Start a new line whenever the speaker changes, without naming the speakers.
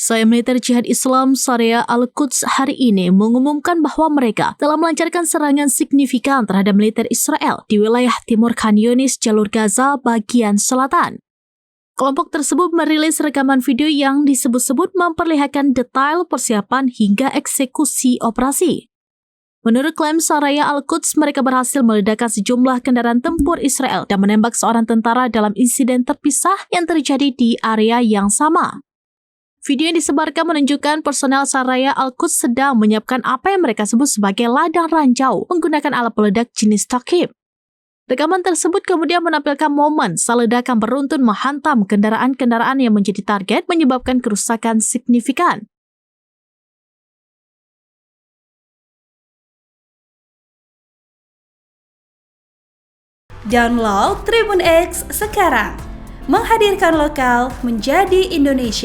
Sayap militer Jihad Islam Syariah Al-Quds hari ini mengumumkan bahwa mereka telah melancarkan serangan signifikan terhadap militer Israel di wilayah timur Khan Yunis, jalur Gaza bagian selatan. Kelompok tersebut merilis rekaman video yang disebut-sebut memperlihatkan detail persiapan hingga eksekusi operasi. Menurut klaim Syariah Al-Quds, mereka berhasil meledakkan sejumlah kendaraan tempur Israel dan menembak seorang tentara dalam insiden terpisah yang terjadi di area yang sama. Video yang disebarkan menunjukkan personel Syariah Al-Quds sedang menyiapkan apa yang mereka sebut sebagai ladang ranjau menggunakan alat peledak jenis Taqib. Rekaman tersebut kemudian menampilkan momen saat ledakan beruntun menghantam kendaraan-kendaraan yang menjadi target menyebabkan kerusakan signifikan.
Download Tribun X sekarang, menghadirkan lokal menjadi Indonesia.